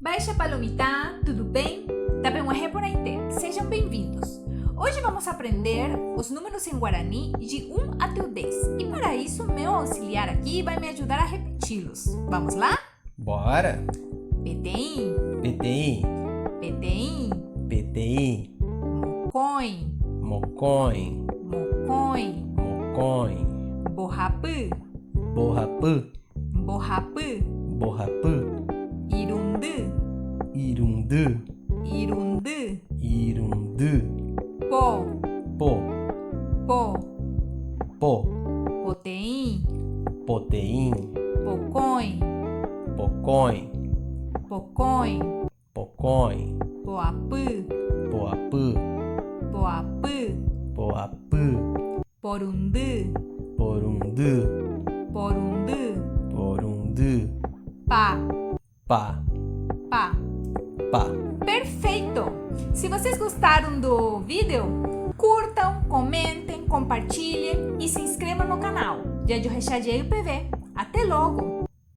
Baixa Palomita, tudo bem? Tabemuerre por Aite, sejam bem-vindos! Hoje vamos aprender os números em Guarani de 1 até o 10 e para isso meu auxiliar aqui vai me ajudar a repeti-los. Vamos lá? Bora! Peteim, Peteim, peteim, peteim, mocoim, mocoim, mocoim, mocoim, borrapã, borrapã, borrapã, borrapã, irundã, irundã, irundã, irundã, pó, pó, pó, pó, poteim, poteim, pocóim, pocóim, pocóim, pocóim, poapã, poapã, poapã, poapã, porundã, porundã, porundã, porundã, pá, pá, pá. pá. Perfeito! Se vocês gostaram do vídeo, curtam, comentem, compartilhem e se inscrevam no canal. Dia de Rechadinho PV. Até logo!